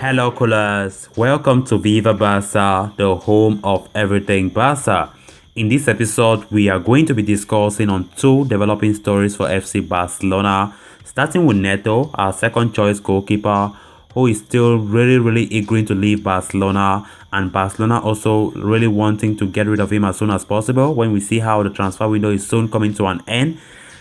Hello, coolers. Welcome to Viva Barca, the home of everything Barca. In this episode, we are going to be discussing on two developing stories for FC Barcelona, starting with Neto, our second choice goalkeeper, who is still really eager to leave Barcelona, and Barcelona also really wanting to get rid of him as soon as possible when we see how the transfer window is soon coming to an end.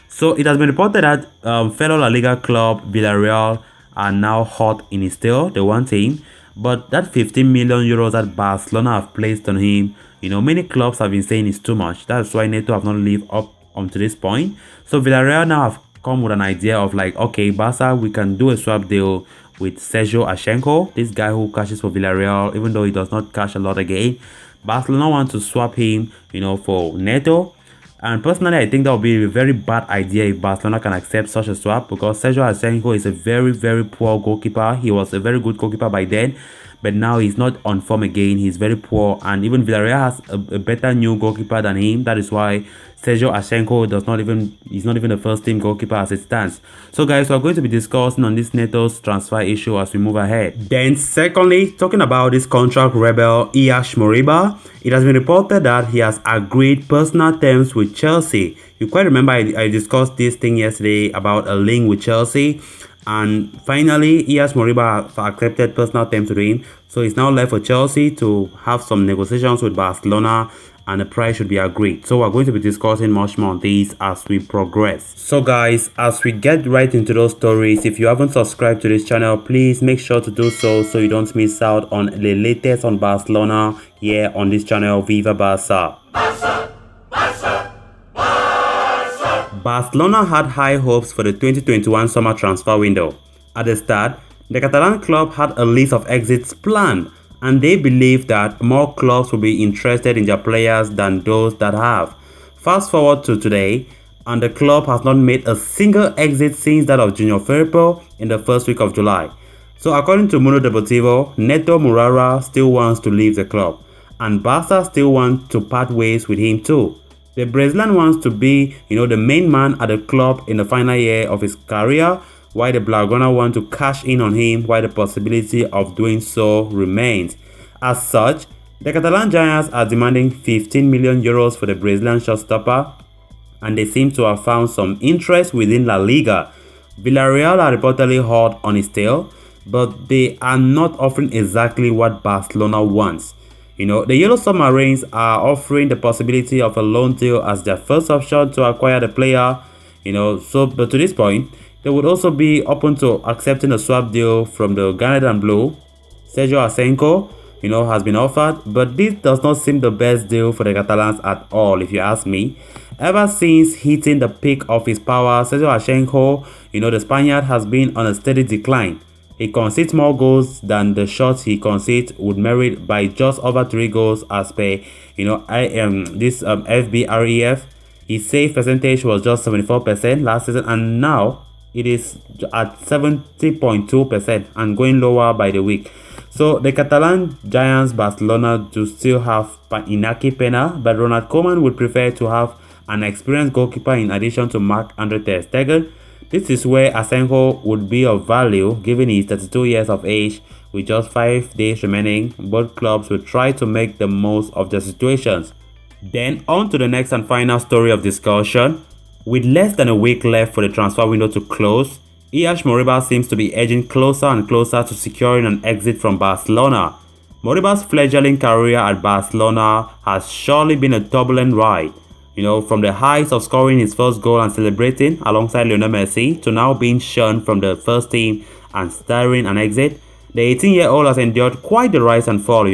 So it has been reported that fellow La Liga club Villarreal are now hot in his tail. They want him, but that 15 million euros that Barcelona have placed on him, many clubs have been saying it's too much. That's why Neto have not lived up until this point. So Villarreal now have come with an idea of like, okay, Barca, we can do a swap deal with Sergio Ashenko, this guy who cashes for Villarreal, even though he does not cash a lot again. Barcelona want to swap him, for Neto. And personally, I think that would be a very bad idea if Barcelona can accept such a swap, because Sergio Asensio is a very poor goalkeeper. He was a very good goalkeeper by then, but now he's not on form again. He's very poor, and even Villarreal has a better new goalkeeper than him. That is why Sergio Asensio he's not even the first team goalkeeper as it stands. So guys, we're going to be discussing on this Neto's transfer issue as we move ahead. Then secondly, talking about this contract rebel Ilaix Moriba, it has been reported that he has agreed personal terms with Chelsea. You quite remember I discussed this thing yesterday about a link with Chelsea. And finally, Ilaix Moriba has accepted personal terms with him. So it's now left for Chelsea to have some negotiations with Barcelona, and the price should be agreed. So we're going to be discussing much more on this as we progress. So guys, as we get right into those stories, if you haven't subscribed to this channel, please make sure to do so you don't miss out on the latest on Barcelona here on this channel, Viva Barca. Barcelona had high hopes for the 2021 summer transfer window. At the start, the Catalan club had a list of exits planned, and they believe that more clubs will be interested in their players than those that have. Fast forward to today, and the club has not made a single exit since that of Junior Firpo in the first week of July. So according to Mundo Deportivo, Neto Murara still wants to leave the club, and Barca still wants to part ways with him too. The Brazilian wants to be, the main man at the club in the final year of his career, while the Blaugrana want to cash in on him while the possibility of doing so remains. As such, the Catalan Giants are demanding 15 million euros for the Brazilian shotstopper, and they seem to have found some interest within La Liga. Villarreal are reportedly hot on his tail, but they are not offering exactly what Barcelona wants. The Yellow Submarines are offering the possibility of a loan deal as their first option to acquire the player. But to this point, they would also be open to accepting a swap deal from the Garnet and Blue. Sergio Asensio, has been offered, but this does not seem the best deal for the Catalans at all, if you ask me. Ever since hitting the peak of his power, Sergio Asensio, the Spaniard has been on a steady decline. He concedes more goals than the shots he concedes would merit by just over 3 goals as per, FBREF. His save percentage was just 74% last season, and now it is at 70.2% and going lower by the week. So the Catalan Giants Barcelona do still have Iñaki Pena, but Ronald Koeman would prefer to have an experienced goalkeeper in addition to Marc-Andre ter Stegen. This is where Asensio would be of value given he is 32 years of age. With just 5 days remaining, both clubs will try to make the most of their situations. Then on to the next and final story of discussion. With less than a week left for the transfer window to close, Ilaix Moriba seems to be edging closer and closer to securing an exit from Barcelona. Moriba's fledgling career at Barcelona has surely been a turbulent ride. From the heights of scoring his first goal and celebrating alongside Lionel Messi to now being shunned from the first team and staring an exit, the 18-year-old has endured quite the rise and fall,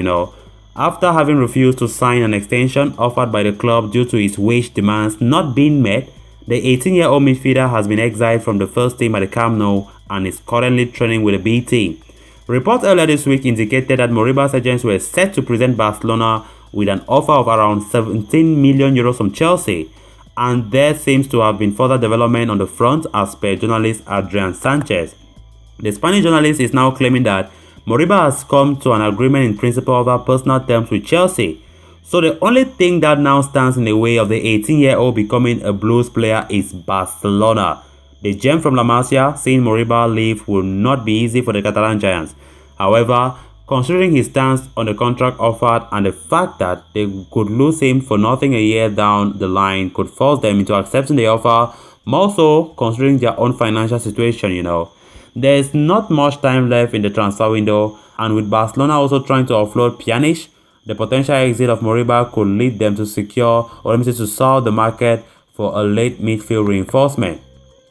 After having refused to sign an extension offered by the club due to his wage demands not being met, the 18-year-old midfielder has been exiled from the first team at the Camp Nou and is currently training with the B team. Reports earlier this week indicated that Moriba's agents were set to present Barcelona with an offer of around 17 million euros from Chelsea, and there seems to have been further development on the front as per journalist Adrian Sanchez. The Spanish journalist is now claiming that Moriba has come to an agreement in principle over personal terms with Chelsea. So the only thing that now stands in the way of the 18-year-old becoming a Blues player is Barcelona. The gem from La Masia, seeing Moriba leave, will not be easy for the Catalan Giants. However, considering his stance on the contract offered and the fact that they could lose him for nothing a year down the line could force them into accepting the offer, more so considering their own financial situation. There is not much time left in the transfer window, and with Barcelona also trying to offload Pjanic, the potential exit of Moriba could lead them to secure, or let me say to solve the market for a late midfield reinforcement.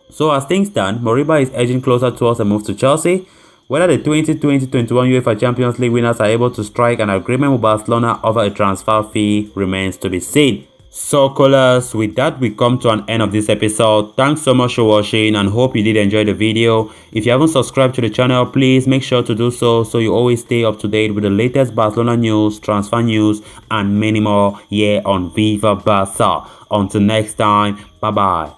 So as things stand, Moriba is edging closer towards a move to Chelsea. Whether the 2020-21 UEFA Champions League winners are able to strike an agreement with Barcelona over a transfer fee remains to be seen. So callers, with that we come to an end of this episode. Thanks so much for watching and hope you did enjoy the video. If you haven't subscribed to the channel, please make sure to do so you always stay up to date with the latest Barcelona news, transfer news and many more here on Viva Barca. Until next time, bye bye.